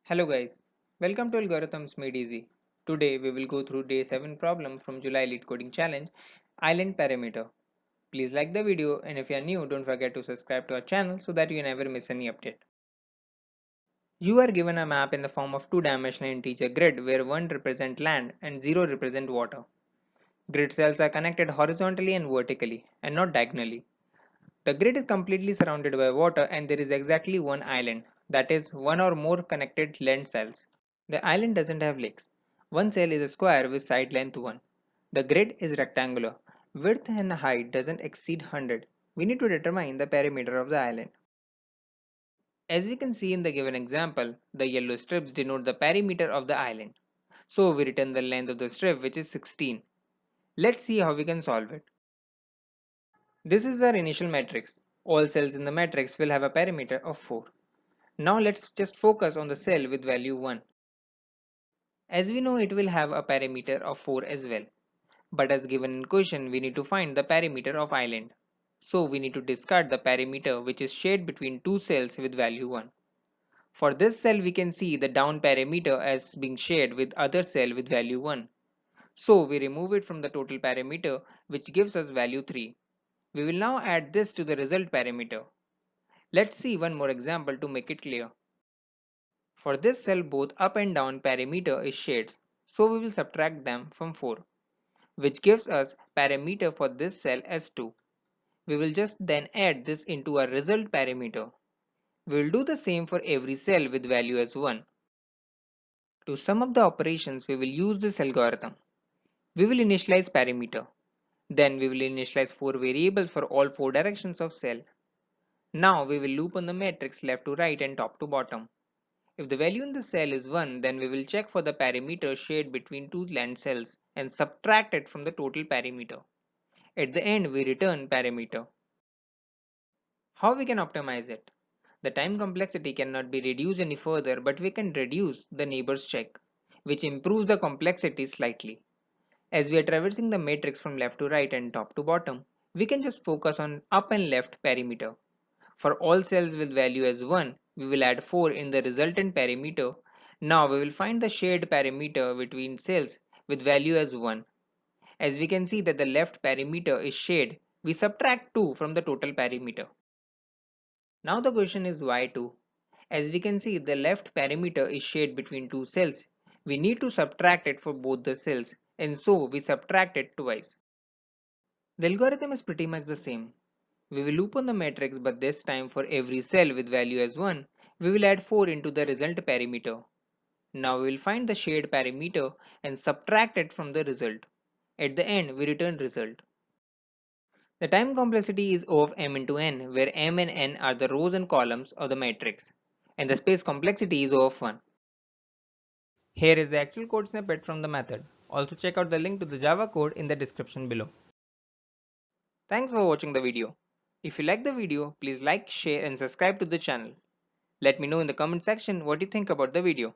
Hello guys, welcome to Algorithms Made Easy. Today we will go through day 7 problem from July Lead Coding Challenge, Island Parameter. Please like the video and if you are new don't forget to subscribe to our channel so that you never miss any update. You are given a map in the form of two-dimensional integer grid where 1 represents land and 0 represents water. Grid cells are connected horizontally and vertically and not diagonally. The grid is completely surrounded by water and there is exactly one island, that is, one or more connected land cells. The island doesn't have legs. One cell is a square with side length 1. The grid is rectangular. Width and height doesn't exceed 100. We need to determine the perimeter of the island. As we can see in the given example, the yellow strips denote the perimeter of the island. So we return the length of the strip, which is 16. Let's see how we can solve it. This is our initial matrix. All cells in the matrix will have a perimeter of 4. Now let's just focus on the cell with value 1. As we know, it will have a perimeter of 4 as well. But as given in question, we need to find the perimeter of island. So we need to discard the perimeter which is shared between two cells with value 1. For this cell we can see the down perimeter as being shared with other cell with value 1. So we remove it from the total perimeter which gives us value 3. We will now add this to the result perimeter. Let's see one more example to make it clear. For this cell both up and down perimeter is shared, so we will subtract them from 4, which gives us perimeter for this cell as 2. We will just then add this into our result parameter. We will do the same for every cell with value as 1. To sum up the operations, we will use this algorithm. We will initialize parameter. Then we will initialize 4 variables for all 4 directions of cell. Now we will loop on the matrix left to right and top to bottom. If the value in the cell is 1, then we will check for the parameter shared between two land cells and subtract it from the total parameter. At the end, we return parameter. How we can optimize it? The time complexity cannot be reduced any further, but we can reduce the neighbors check, which improves the complexity slightly. As we are traversing the matrix from left to right and top to bottom, we can just focus on up and left perimeter. For all cells with value as 1, we will add 4 in the resultant perimeter. Now we will find the shared perimeter between cells with value as 1. As we can see that the left perimeter is shared, we subtract 2 from the total perimeter. Now the question is why 2? As we can see, the left perimeter is shared between two cells. We need to subtract it for both the cells, and so we subtract it twice. The algorithm is pretty much the same. We will loop on the matrix, but this time for every cell with value as 1, we will add 4 into the result parameter. Now we will find the shared parameter and subtract it from the result. At the end, we return result. The time complexity is O of m into n, where m and n are the rows and columns of the matrix, and the space complexity is O of 1. Here is the actual code snippet from the method. Also check out the link to the Java code in the description below. Thanks for watching the video. If you like the video, please like, share and subscribe to the channel. Let me know in the comment section what you think about the video.